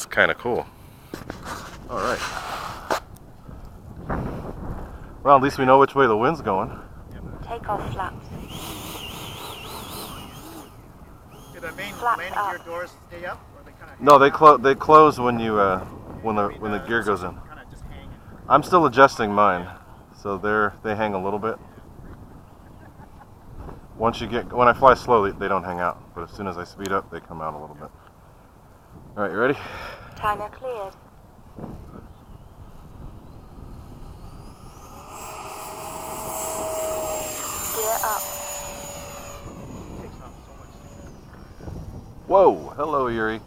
That's kind of cool. All right. Well, at least we know which way the wind's going. Take off flaps. Do the main Flaps landing up. gear doors stay up, or they kind of? No, they close when you when the gear goes in. Kind of just hanging. I'm still adjusting mine, so they hang a little bit. When I fly slowly, they don't hang out, but as soon as I speed up, they come out a little bit. All right, you ready? Timer cleared. Gear up. Takes off so much. Whoa, hello, Yuri.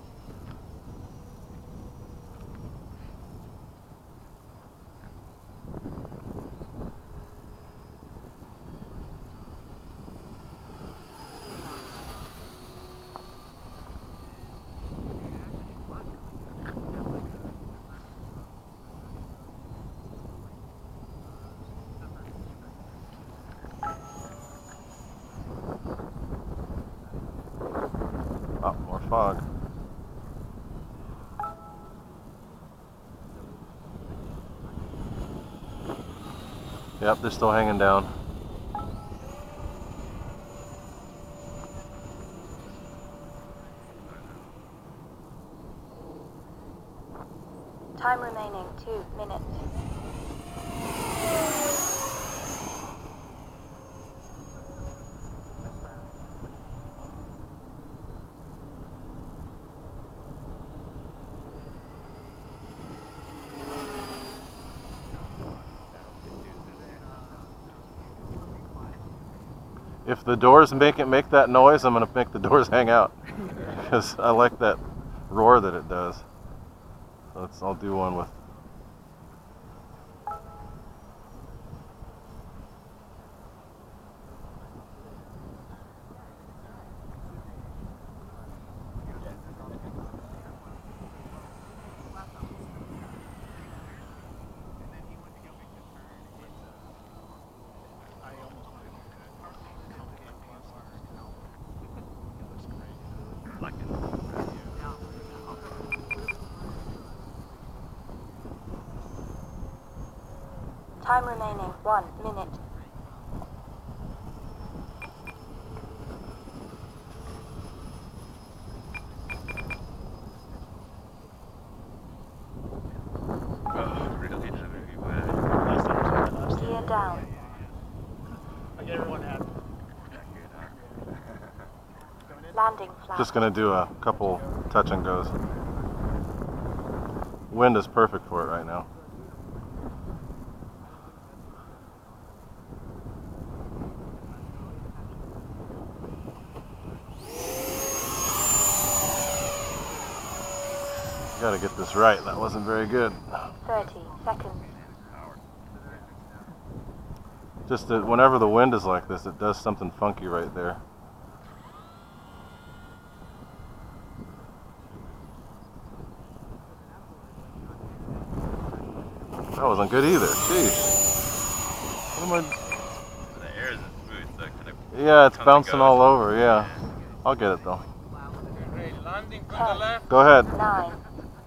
Oh, more fog. Yep, they're still hanging down. Time remaining 2 minutes. If the doors make that noise, I'm gonna make the doors hang out because I like that roar that it does. So I'll do one with. Time remaining 1 minute. Gear down. I get everyone happy. Landing flaps. Just gonna do a couple touch and goes. Wind is perfect for it right now. Gotta get this right. That wasn't very good. 30 seconds. Just that whenever the wind is like this, it does something funky right there. That wasn't good either. Jeez. What am I? The air isn't smooth, so it kind of Yeah, it's comes and bouncing goes. all over. Yeah, I'll get it though. Ready, landing from 10, the left. Go ahead. 9,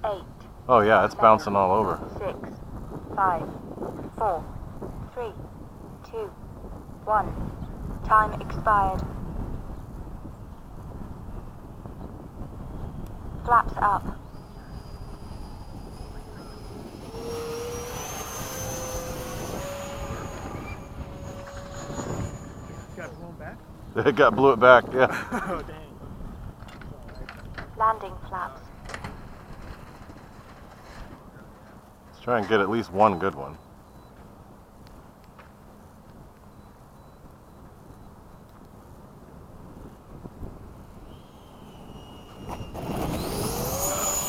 8, Oh yeah, it's bouncing all over. 6, 5, 4, 3, 2, 1. Time expired. Flaps up. Got blown back. It blew it back. Yeah. Oh dang. Landing flaps. Let's try and get at least one good one.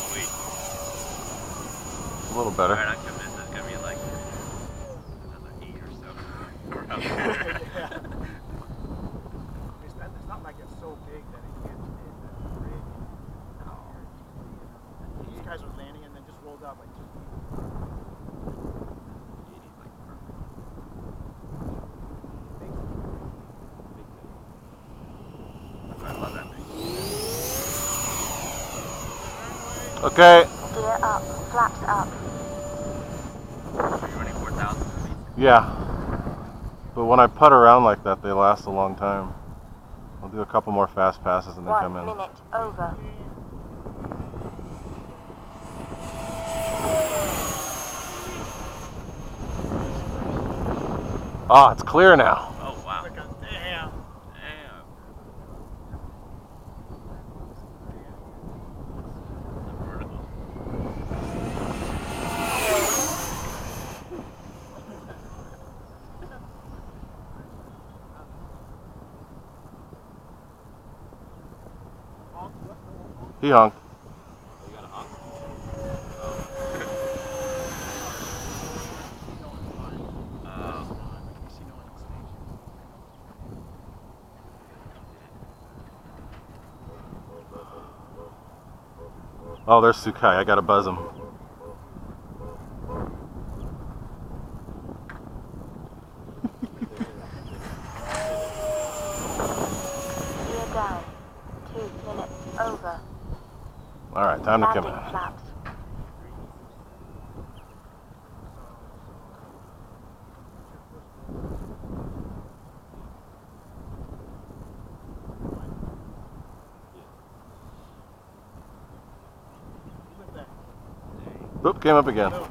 Sweet. A little better. Alright, I'm convinced it's gonna be like another 8 or so. Around there. Yeah. It's not like it's so big that it can't stay that big. These guys were landing and then just rolled up like just. I love that thing. Okay. Gear up. Flaps up. Are you running 4,000 feet? Yeah. But when I putt around like that, they last a long time. I'll do a couple more fast passes and then 1 come in. minute over. Ah, it's clear now. Oh, wow. Like a damn. Damn. The vertical. He honked. You got a honk? Oh, there's Sukai. I gotta buzz him. Gear down. 2 minutes over. All right, time to come Landing in. flaps. Oop, came up again. You're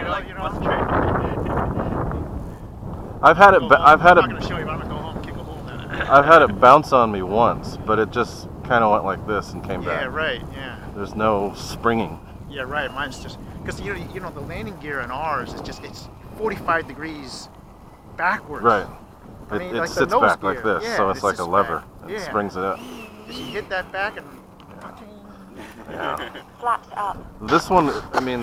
like, frustrated. I've had it. I've had I'm not it. gonna show you, but I'm gonna go home and kick a hole in that. I've had it bounce on me once, but it just kind of went like this and came Yeah, back. right. Yeah. There's no springing. Yeah, right. Mine's just because you know the landing gear in ours is just it's 45 degrees backwards. Right. I It, mean, it like the sits nose back like gear. this, Yeah, so it's like a sits lever. back. It Yeah. springs it up. Just you hit that back and. Yeah. Flaps up. This one, I mean,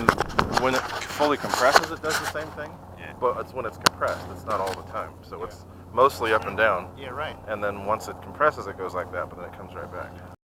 when it fully compresses, it does the same thing. Yeah. But it's when it's compressed. It's not all the time. So it's mostly up and down. Yeah, right. And then once it compresses, it goes like that, but then it comes right back.